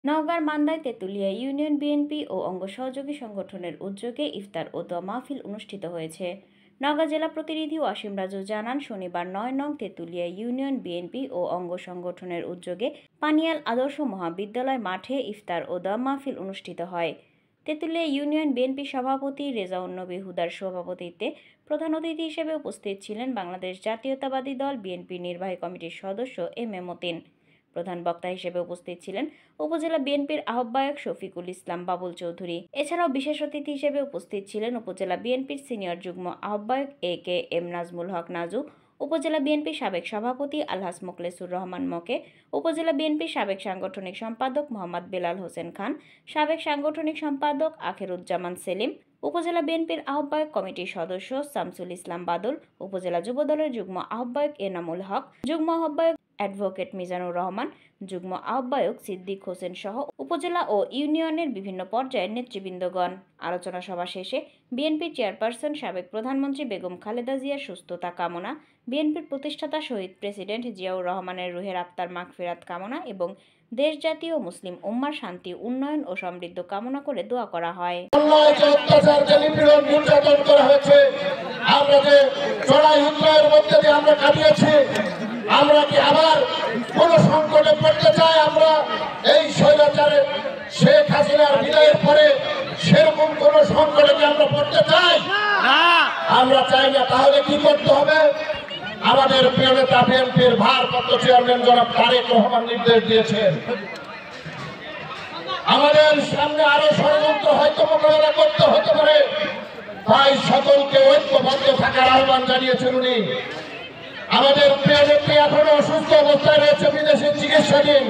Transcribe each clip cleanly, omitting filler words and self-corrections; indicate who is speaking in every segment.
Speaker 1: নওগাঁর মান্দায় Tetulia union BNP ও অঙ্গ সহযোগী সংগঠনের উদ্যোগে ইফতার ও দোয়া মাহফিল অনুষ্ঠিত হয়েছে। নওগাঁ জেলা প্রতিনিধি ওয়াসিম রাজু জানান, শনিবার ৯ নং তেঁতুলিয়া ইউনিয়ন বিএনপি ও অঙ্গ সংগঠনের উদ্যোগে পানিয়াল আদর্শ মহাবিদ্যালয় মাঠে ইফতার ও দোয়া মাহফিল অনুষ্ঠিত হয়। তেঁতুলিয়া ইউনিয়ন বিএনপি সভাপতি রেজাউন নবী হুদার সভাপতিত্বে প্রধান অতিথি হিসেবে উপস্থিত ছিলেন বাংলাদেশ জাতীয়তাবাদী দল বিএনপি নির্বাহী কমিটির সদস্য এম এ মতিন। প্রধান বক্তা হিসেবে উপস্থিত ছিলেন উপজেলা বিএনপির আহ্বায়ক শফিকুল ইসলাম বাবুল চৌধুরী। এছাড়াও বিশেষ অতিথি হিসেবে উপস্থিত ছিলেন উপজেলা বিএনপির সিনিয়র যুগ্ম আহ্বায়ক এ কে এম নাজমুল হক নাজু, উপজেলা বিএনপির সাবেক সভাপতি আলহাজ মোখলেসুর রহমান মকে, উপজেলা বিএনপির সাবেক সাংগঠনিক সম্পাদক মোহাম্মদ বেলাল হোসেন খান, সাবেক সাংগঠনিক সম্পাদক আখেরুজ্জামান সেলিম, উপজেলা বিএনপির আহ্বায়ক কমিটির সদস্য শামসুল ইসলাম বাদল, উপজেলা যুবদলের যুগ্ম আহ্বায়ক এনামুল হক, যুগ্ম আহ্বায়ক অ্যাডভোকেট মিজানুর রহমান, যুগ্ম আহ্বায়ক সিদ্দিক হোসেন সহ উপজেলা ও ইউনিয়নের বিভিন্ন পর্যায়ের নেতৃবৃন্দগণ। আলোচনা সভা শেষে বিএনপি চেয়ারপারসন সাবেক প্রধানমন্ত্রী বেগম খালেদা জিয়ার সুস্থতা কামনা, বিএনপির প্রতিষ্ঠাতা শহীদ প্রেসিডেন্ট জিয়াউর রহমানের রুহের আত্মার মাগফিরাত কামনা এবং দেশ জাতীয় মুসলিম উম্মার শান্তি, উন্নয়ন ও সমৃদ্ধ কামনা করে দোয়া করা হয়।
Speaker 2: আমরা কি আবার কোন সংকটে পড়তে চাই? আমরা এই স্বৈরাচারে শেখ হাসিনার বিদায়ের পরে সেরকম কোন সংকটে কি আমরা পড়তে চাই? আমরা চাই না। তাহলে কি করতে হবে? আমাদের প্রিয় নেতা বিএনপির ভারপ্রাপ্ত চেয়ারম্যান জনাব তারেক রহমান নির্দেশ দিয়েছেন, আমাদের সামনে আরো ষড়যন্ত্র হয়তো মোকাবেলা করতে হতে পারে, তাই সকলকে ঐক্যবদ্ধ থাকার আহ্বান জানিয়েছেন উনি। আমাদের প্রিয় নেত্রী এখনো অসুস্থ অবস্থায় রয়েছে, বিদেশে চিকিৎসাধীন,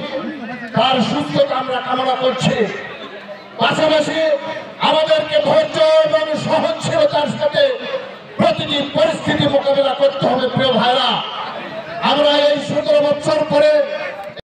Speaker 2: তার সুস্থতা আমরা কামনা করছি। পাশাপাশি আমাদেরকে ধৈর্য এবং সহনশীলতার সাথে প্রতিটি পরিস্থিতি মোকাবেলা করতে হবে। প্রিয় ভাইরা, আমরা এই 17 বছর পরে